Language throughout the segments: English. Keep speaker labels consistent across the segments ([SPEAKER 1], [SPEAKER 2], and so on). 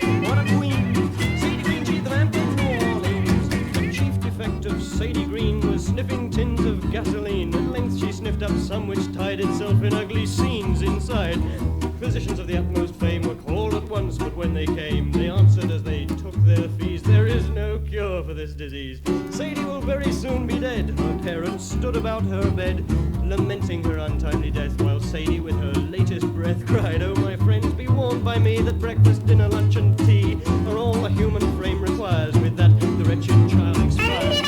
[SPEAKER 1] What a queen! Sadie Green, she's the vamp in New Orleans. The chief defect of Sadie Green was sniffing tins of gasoline. At length she sniffed up some which tied itself in ugly scenes inside. Physicians of the utmost fame were called at once, but when they came, they answered as they took their fees, there is no cure for this disease. Sadie will very soon be dead. Her parents stood about her bed, lamenting her untimely death, while Sadie with her latest breath cried, oh my friends, be warned by me that breakfast, dinner, lunch and tea are all a human frame requires. With that, the wretched child expired.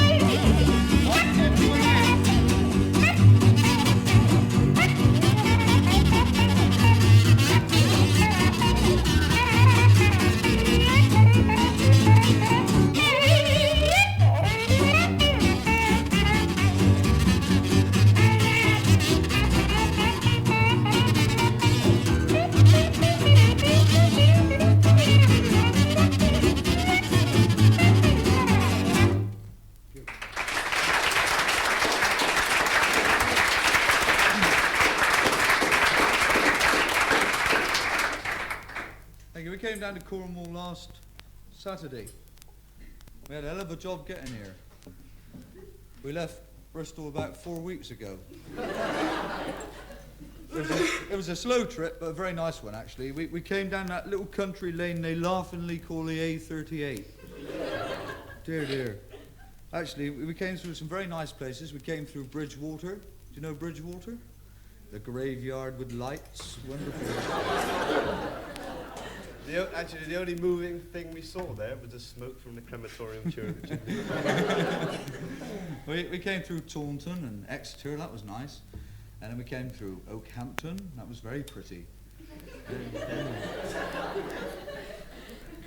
[SPEAKER 2] We came down to Cornwall last Saturday. We had a hell of a job getting here. We left Bristol about 4 weeks ago. It was a slow trip, but a very nice one, actually. We came down that little country lane they laughingly call the A38. Dear, dear. Actually, we came through some very nice places. We came through Bridgewater. Do you know Bridgewater? The graveyard with lights. Wonderful.
[SPEAKER 3] Actually, the only moving thing we saw there was the smoke from the crematorium church.
[SPEAKER 2] We came through Taunton and Exeter, that was nice. And then we came through Oakhampton, that was very pretty.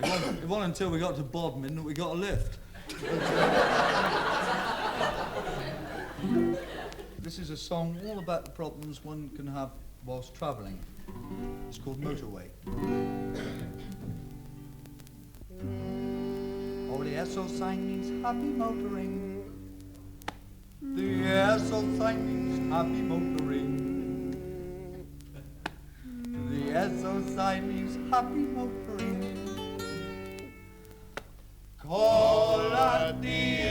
[SPEAKER 2] It wasn't until we got to Bodmin that we got a lift. This is a song all about the problems one can have whilst travelling. It's called Motorway. Oh, the SO sign means happy motoring. The SO sign means happy motoring. The SO sign means happy motoring. Call at the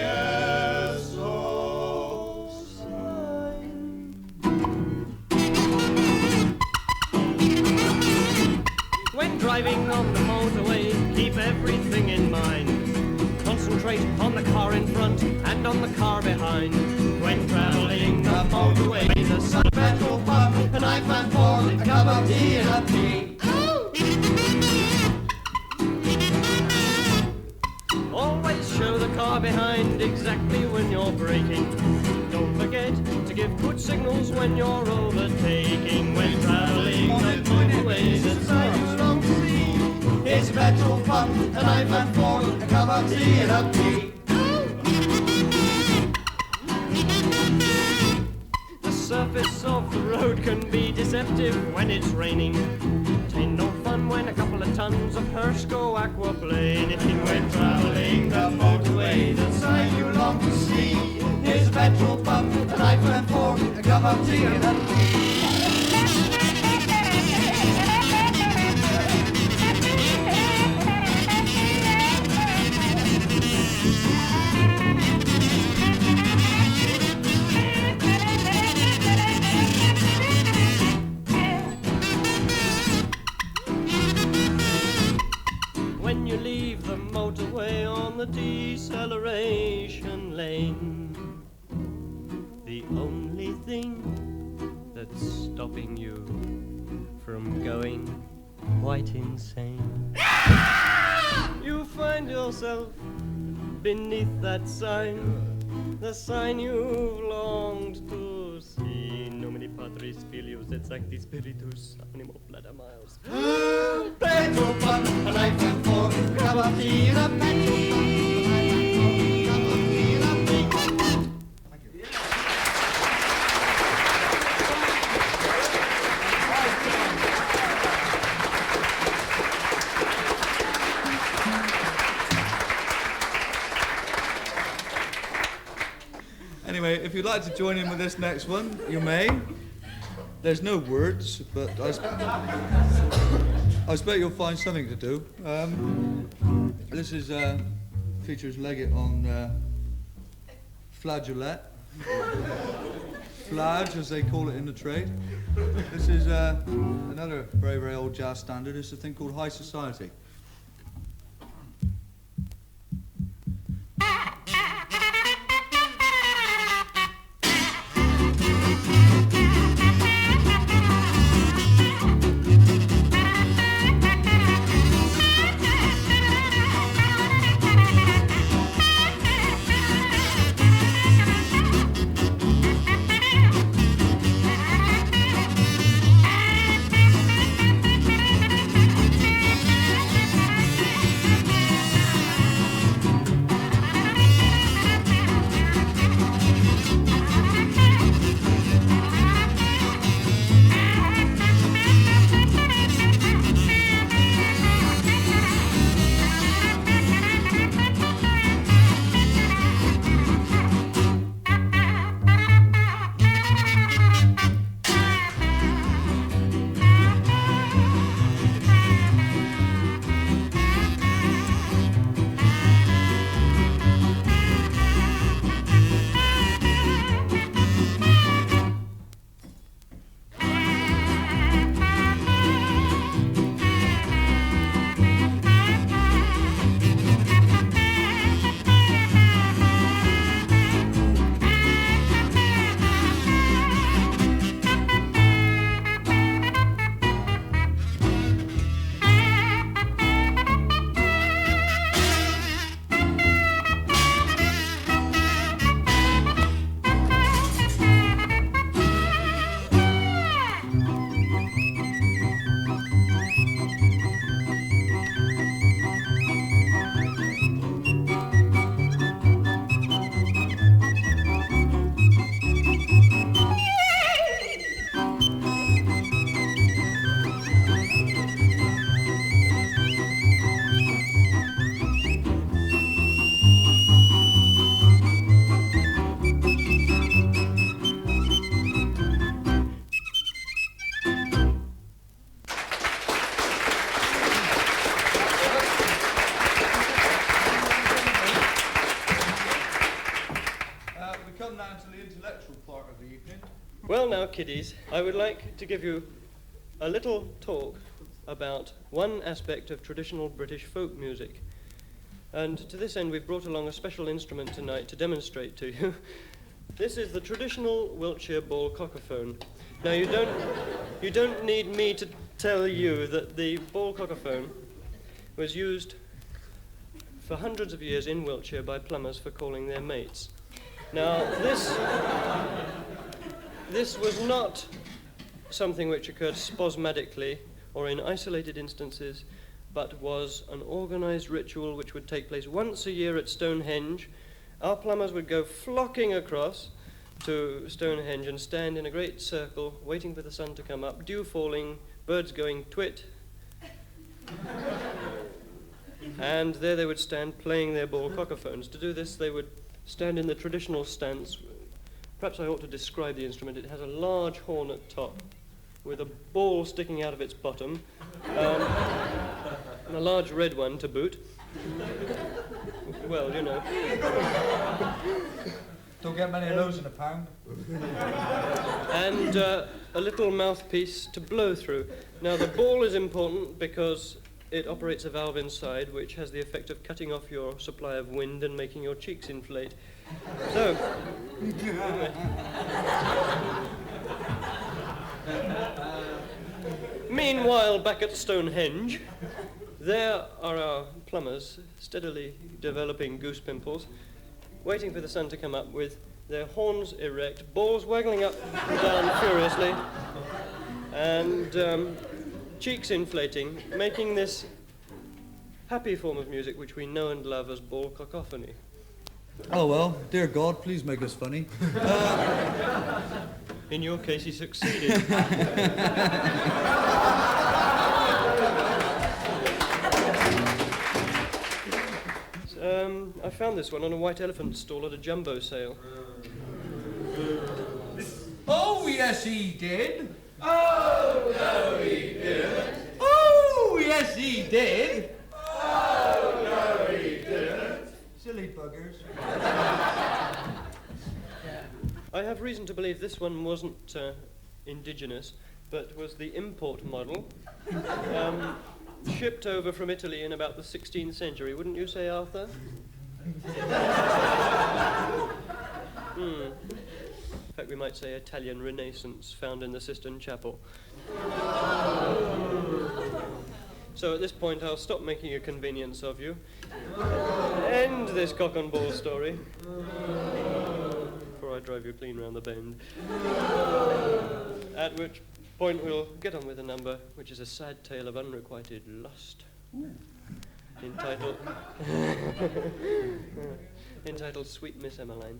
[SPEAKER 2] SO sign.
[SPEAKER 1] When driving on the motorway, keep everything in mind. Concentrate on the car in front and on the car behind. When travelling the motorway, the sun petrol pump, a knife and fork, a cup of tea and a tea. Always show the car behind exactly when you're braking. Don't forget to give good signals when you're overtaking. When travelling the motorway, the sight you long to see is a petrol pump, a knife and fork, a cup of tea and a tea. The surface of the road can be deceptive when it's raining. Ain't no fun when a couple of tons of Hirsch go aquaplaning. When travelling the motorway, the sight you long to see is a petrol pump, a knife and fork, a cup of tea and a tea. When you leave the motorway on the deceleration lane, the only thing that's stopping you from going quite insane, you find yourself beneath that sign, the sign you've longed to see. Nomine Patris, Filius et Sancti Spiritus, animo plata miles. Petrol pump, a knife and fork, a cup of tea and a penny.
[SPEAKER 2] Anyway, if you'd like to join in with this next one, you may. There's no words, but I I expect you'll find something to do. This is features Leggett on flageolet. Flage, as they call it in the trade. This is another very, very old jazz standard. It's a thing called High Society.
[SPEAKER 1] Well now, kiddies, I would like to give you a little talk about one aspect of traditional British folk music. And to this end, we've brought along a special instrument tonight to demonstrate to you. This is the traditional Wiltshire ball cockaphone. Now, you don't need me to tell you that the ball cockaphone was used for hundreds of years in Wiltshire by plumbers for calling their mates. Now, this was not something which occurred spasmodically or in isolated instances, but was an organized ritual which would take place once a year at Stonehenge. Our plumbers would go flocking across to Stonehenge and stand in a great circle, waiting for the sun to come up, dew falling, birds going twit. And there they would stand playing their ball cockaphones. To do this, they would stand in the traditional stance. Perhaps I ought to describe the instrument. It has a large horn at top with a ball sticking out of its bottom, and a large red one to boot. Well, you know.
[SPEAKER 2] Don't get many of those in a pound.
[SPEAKER 1] And a little mouthpiece to blow through. Now, the ball is important because it operates a valve inside which has the effect of cutting off your supply of wind and making your cheeks inflate. So, meanwhile, back at Stonehenge, there are our plumbers steadily developing goose pimples, waiting for the sun to come up with their horns erect, balls waggling up and down furiously, and cheeks inflating, making this happy form of music which we know and love as ball cacophony.
[SPEAKER 2] Oh well, dear God, please make us funny.
[SPEAKER 1] In your case, he succeeded. I found this one on a white elephant stall at a jumbo sale.
[SPEAKER 2] Oh, yes, he did.
[SPEAKER 4] Oh, no, he didn't.
[SPEAKER 2] Oh, yes, he did.
[SPEAKER 3] Oh, no, he didn't.
[SPEAKER 2] Silly buggers.
[SPEAKER 1] I have reason to believe this one wasn't indigenous, but was the import model, shipped over from Italy in about the 16th century. Wouldn't you say, Arthur? In fact, we might say Italian Renaissance, found in the Sistine Chapel. So at this point, I'll stop making a convenience of you. End this cock and ball story. Before I drive you clean round the bend. At which point we'll get on with the number, which is a sad tale of unrequited lust. Entitled Sweet Miss Emmaline.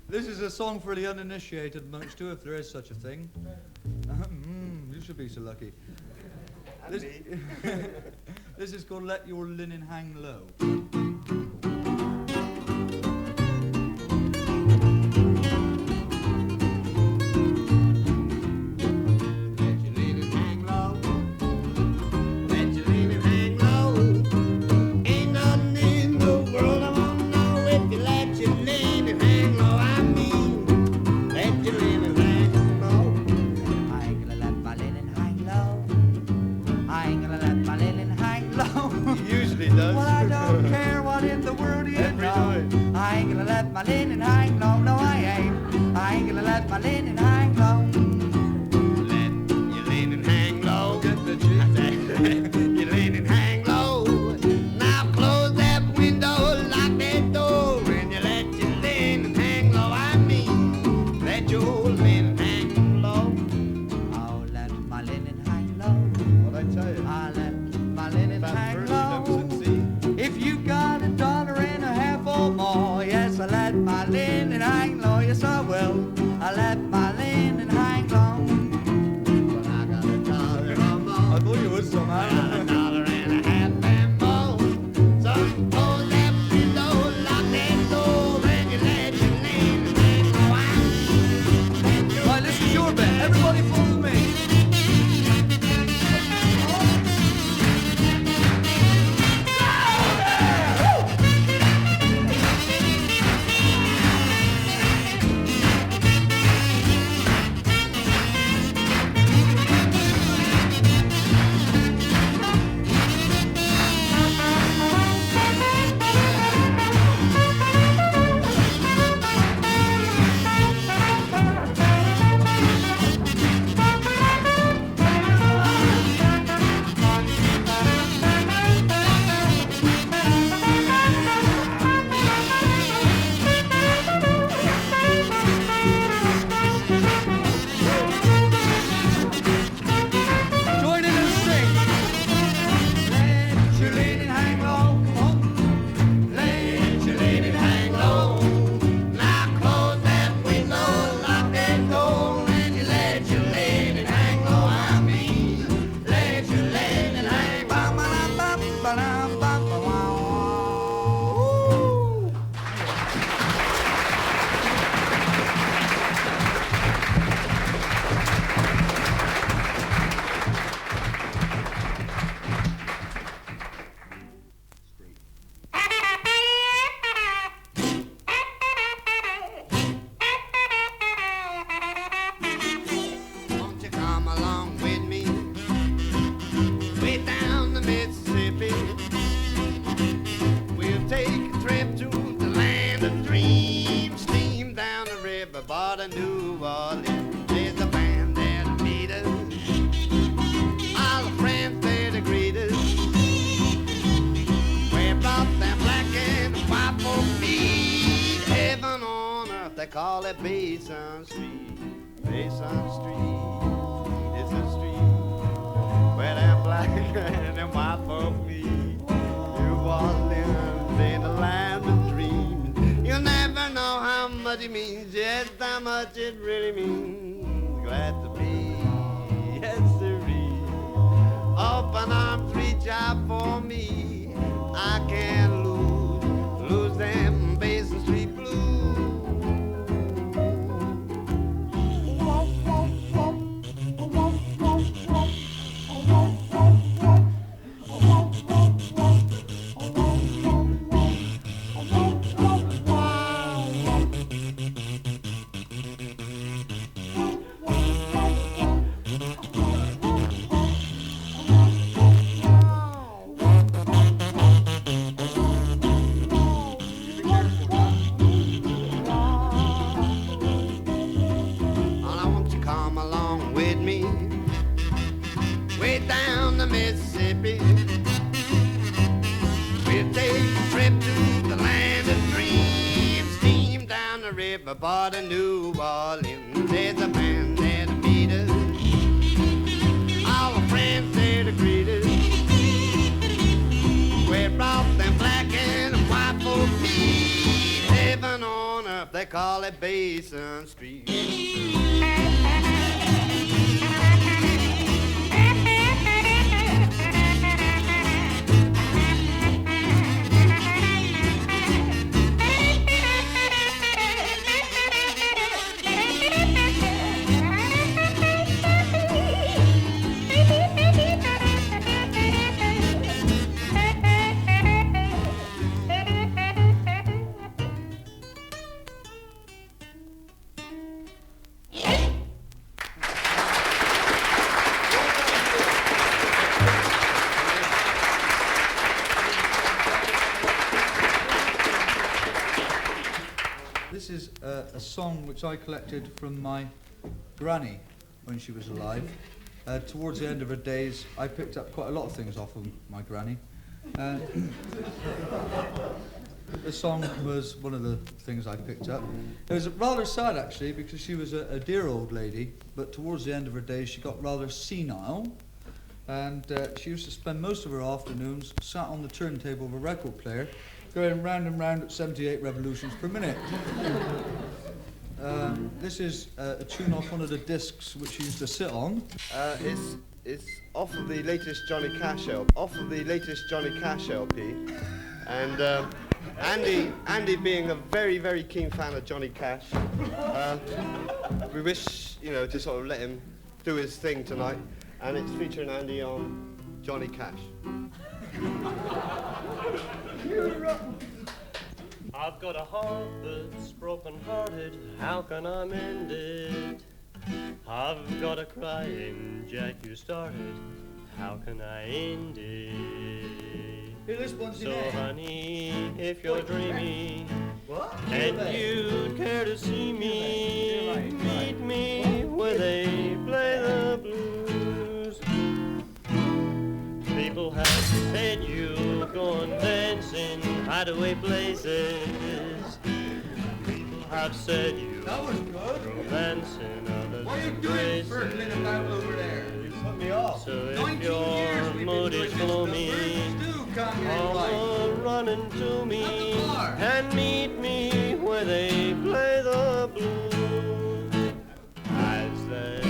[SPEAKER 2] This is a song for the uninitiated amongst you, if there is such a thing. You should be so lucky. This is called Let Your Linen Hang Low.
[SPEAKER 4] My linen hang low, no I ain't. I ain't gonna let my linen hang low. Let your linen hang low. Get the G. I said, let your linen hang low. Now close that window, lock that door, and you let your linen hang low. I mean, let your
[SPEAKER 3] call it Basin Street. Basin Street is a street where them black and them white folk meet. You was living in the land of dreams. You'll never know how much it means, just how much it really means. Glad to be, yes sirree. Open arms reach out for me. I can't lose them Basin Street blues. Mississippi. We'll take a trip to the land of dreams. Steam down the river, port of New Orleans. There's a band there to meet us. All our friends there to greet us. We're brought them black and white folk meet. Heaven on earth, they call it Basin Street.
[SPEAKER 2] This is a song which I collected from my granny when she was alive. Towards the end of her days, I picked up quite a lot of things off of my granny. The song was one of the things I picked up. It was rather sad, actually, because she was a dear old lady, but towards the end of her days, she got rather senile, and she used to spend most of her afternoons sat on the turntable of a record player, going round and round at 78 revolutions per minute. This is a tune off one of the discs which she used to sit on.
[SPEAKER 3] It's off of the latest Johnny Cash LP. And Andy being a very, very keen fan of Johnny Cash, we wish, to sort of let him do his thing tonight. And it's featuring Andy on Johnny Cash.
[SPEAKER 1] I've got a heart that's broken-hearted, how can I mend it? I've got a crying Jack you started, how can I end it?
[SPEAKER 2] Here, this one's
[SPEAKER 1] So honey, if you're dreamy, and you'd care to see me, meet me where they play the blues. People have said you going dancing hideaway places. People have said you romancing other
[SPEAKER 2] What are you doing circling about over there? You put me off.
[SPEAKER 1] So if your mood is gloomy, come running to me and meet me where they play the blues. Eyes that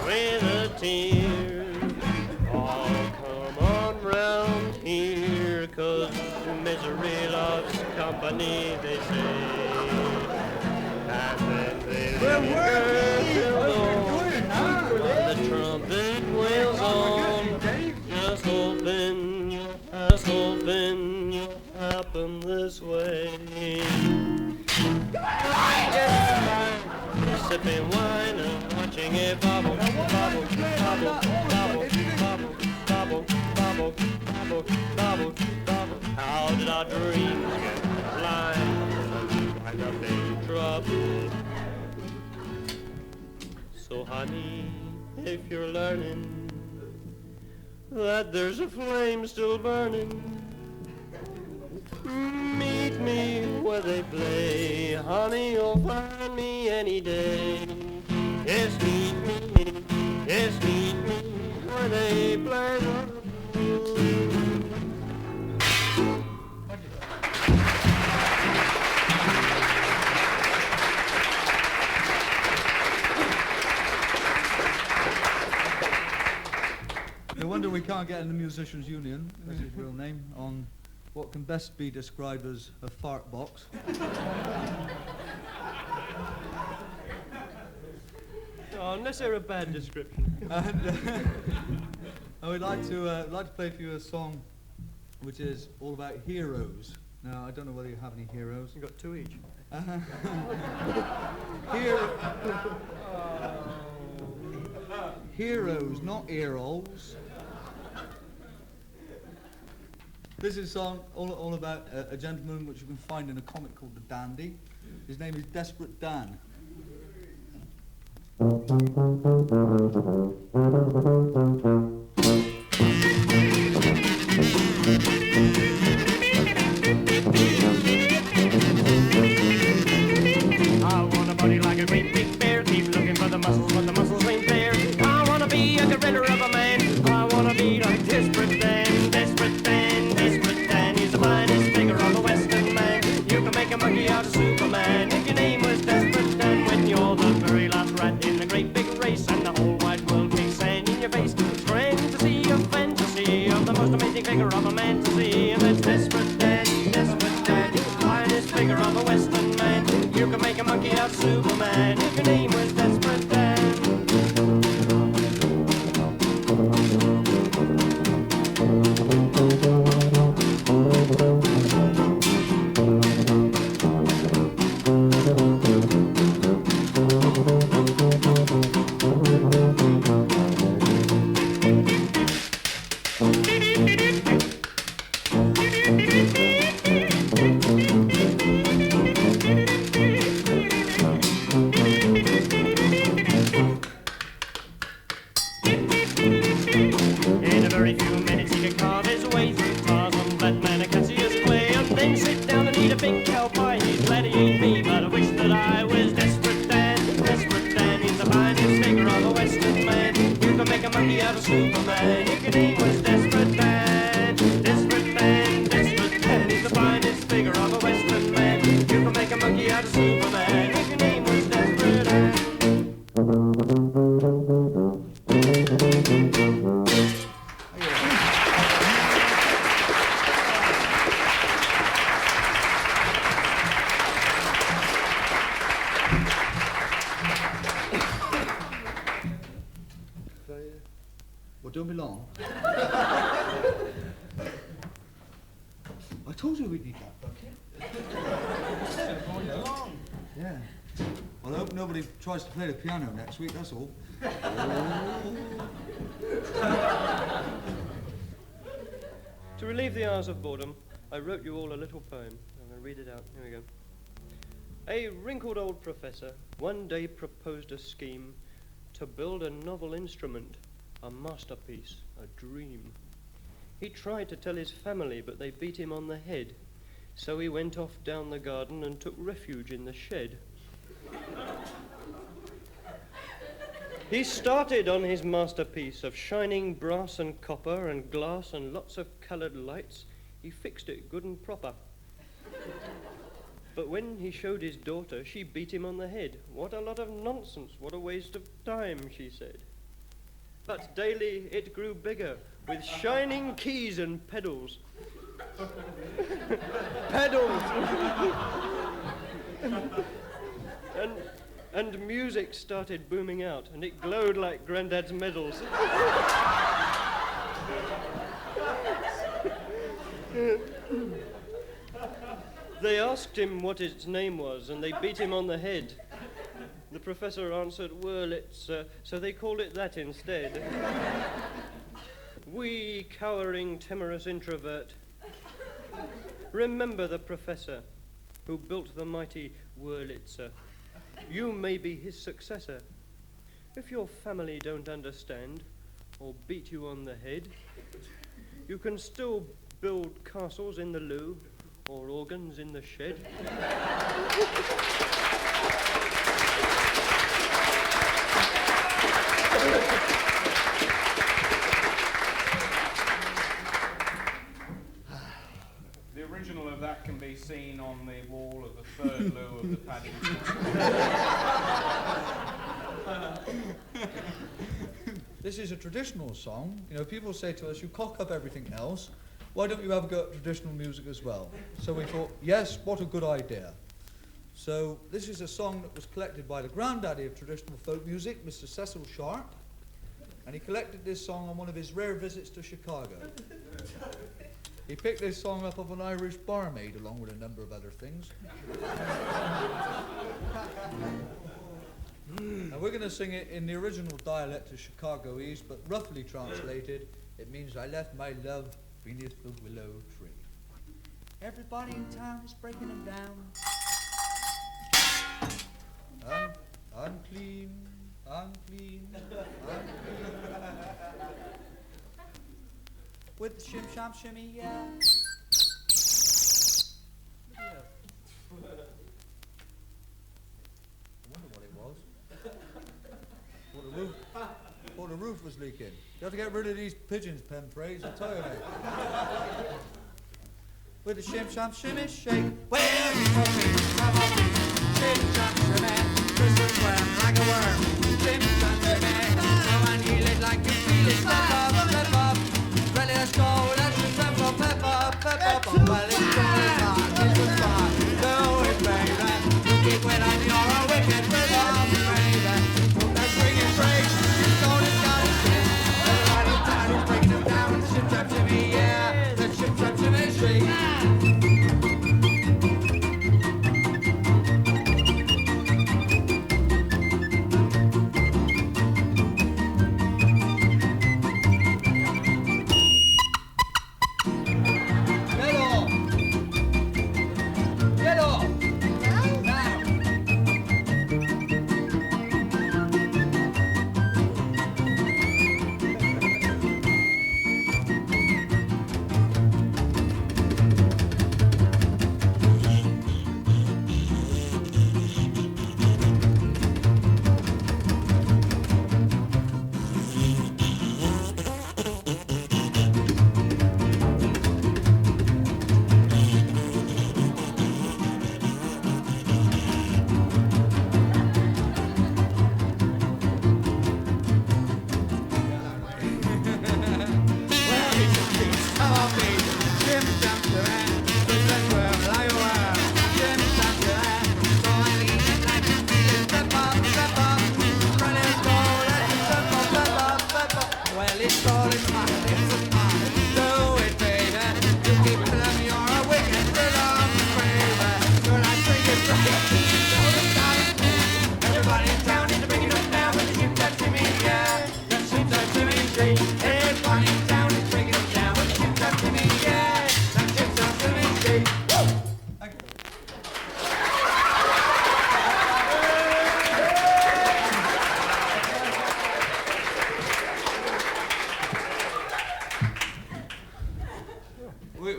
[SPEAKER 1] way with a tear. Oh, come on round here, 'cause misery loves company, they say. And then they the trumpet wails on, just hoping you'll happen this way. Sipping wine and watching it bubble, bubble, bubble, bubble, bubble, bubble, bubble, bubble, bubble, bubble. How did our dreams get blind? Wind up in trouble. So honey, if you're learning that there's a flame still burning, meet me where they play. Honey, you'll find me any day. Yes, meet me where they play.
[SPEAKER 2] No wonder we can't get in the Musicians' Union, that's his real name, on what can best be described as a fart box.
[SPEAKER 1] Oh, unless they're a bad description.
[SPEAKER 2] And I would like to play for you a song which is all about heroes. Now, I don't know whether you have any heroes.
[SPEAKER 1] You've got two each.
[SPEAKER 2] Heroes, not heroes. This is a song all about a gentleman which you can find in a comic called The Dandy. His name is Desperate Dan.
[SPEAKER 1] I want a body like a great big bear. Keep looking for the muscles, but the muscles ain't there. I want to be a gorilla of a man. I want to be like Desperate Dan. Desperate Dan, Desperate Dan. He's the finest figure of a Western man. You can make a monkey out of Superman. If your name was Desperate Dan, when you're the very last rat in the great big race, and the whole wide world kicks sand in your face. Fantasy of the most amazing figure of a man to see. And that's Desperate Dan, Desperate Dan. Finest figure of a Western man. You can make a monkey out of Superman if your name was Desperate Dan. In a very few minutes he can carve his way through Tarzan, Batman and Cassius Clay, and then sit down and eat a big cow pie. He's glad he ain't me, but I wish that I was Desperate Dan. Desperate Dan is the finest figure of a Western man. You can make a monkey out of Superman if your name was Desperate Dan. Desperate Dan, Desperate Dan is the finest figure of a Western man. You can make a monkey out of Superman if your name was Desperate Dan.
[SPEAKER 2] Well, don't be long. I told you we'd need that bucket. Yeah. Well, I hope nobody tries to play the piano next week, that's all.
[SPEAKER 1] To relieve the hours of boredom, I wrote you all a little poem. I'm going to read it out. Here we go. A wrinkled old professor one day proposed a scheme to build a novel instrument, a masterpiece, a dream. He tried to tell his family, but they beat him on the head. So he went off down the garden and took refuge in the shed. He started on his masterpiece of shining brass and copper and glass and lots of coloured lights. He fixed it good and proper. But when he showed his daughter, she beat him on the head. What a lot of nonsense, what a waste of time, she said. But daily it grew bigger, with shining keys and pedals. Pedals! and music started booming out, and it glowed like Grandad's medals. They asked him what its name was, and they beat him on the head. The professor answered, Wurlitzer, so they called it that instead. We, cowering, timorous introvert, remember the professor who built the mighty Wurlitzer. You may be his successor. If your family don't understand or beat you on the head, you can still build castles in the loo or organs in the shed.
[SPEAKER 5] The original of that can be seen on the wall of the third loo of the Paddington.
[SPEAKER 2] This is a traditional song. You know, people say to us, you cock up everything else. Why don't you have a go at traditional music as well? So we thought, yes, what a good idea. So this is a song that was collected by the granddaddy of traditional folk music, Mr. Cecil Sharp. And he collected this song on one of his rare visits to Chicago. He picked this song up of an Irish barmaid along with a number of other things. And we're going to sing it in the original dialect of Chicagoese, but roughly translated, it means I left my love beneath the willow tree. Everybody in town is breaking them down. Unclean, unclean, unclean. With the shim, sham, shimmy, yeah. Thought the roof was leaking. You have to get rid of these pigeons, pen praise, I tell you, mate. With the shim sham shimmy shake, well, you told me, come on, shim sham shimmy, twist and squirm like a worm, shim sham shimmy, so unheal it like you feel it, step up, ready, let's go, let's just pep up, well, it's going on, it's a spot, do it, baby, you keep wet on you're a wicked rhythm, baby, let's bring it straight, it's going to got it, everybody in town is breaking them down, with the shim sham shimmy, yeah, the shim sham shimmy shake.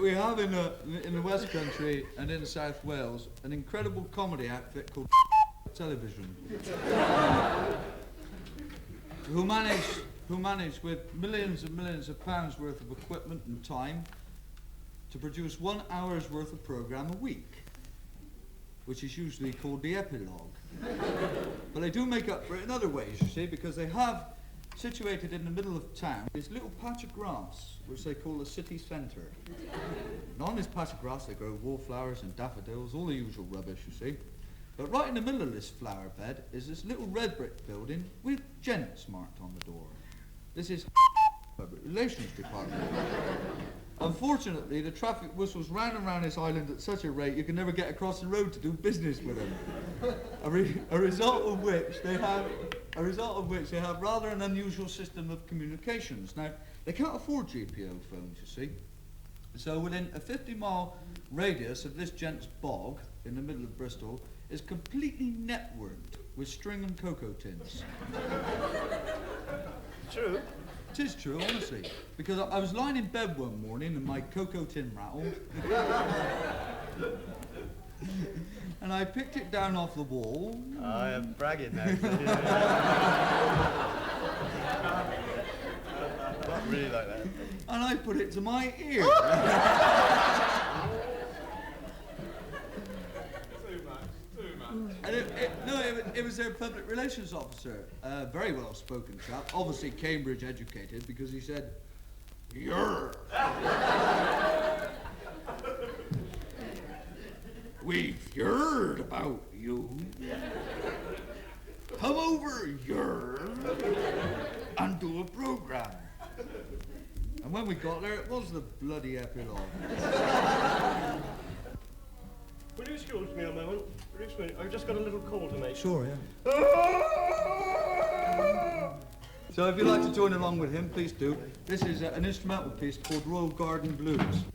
[SPEAKER 2] We have in the West Country and in South Wales an incredible comedy outfit called Television, who manage with millions and millions of pounds worth of equipment and time to produce 1 hour's worth of programme a week, which is usually called the epilogue. But they do make up for it in other ways, you see, because they have situated in the middle of town this little patch of grass, which they call the city centre. And on this patch of grass they grow wallflowers and daffodils, all the usual rubbish, you see. But right in the middle of this flower bed is this little red brick building with gents marked on the door. This is Public Relations Department. Unfortunately, the traffic whistles round and round this island at such a rate you can never get across the road to do business with them. A result of which they have rather an unusual system of communications. Now, they can't afford GPO phones, you see. So within a 50-mile radius of this gent's bog in the middle of Bristol is completely networked with string and cocoa tins.
[SPEAKER 3] True.
[SPEAKER 2] It is true, honestly, because I was lying in bed one morning and my cocoa tin rattled. And I picked it down off the wall.
[SPEAKER 3] I am bragging now. Not really like that.
[SPEAKER 2] And I put it to my ear.
[SPEAKER 5] Too much.
[SPEAKER 2] And it was their public relations officer, a very well-spoken chap, obviously Cambridge educated, because he said, "Yer." We've heard about you. Come over here and do a program. And when we got there, it was the bloody epilogue.
[SPEAKER 1] Will you excuse me a moment? Will you excuse me? I've just got a little call to make.
[SPEAKER 2] Sure, yeah. So if you'd like to join along with him, please do. This is an instrumental piece called Royal Garden Blues.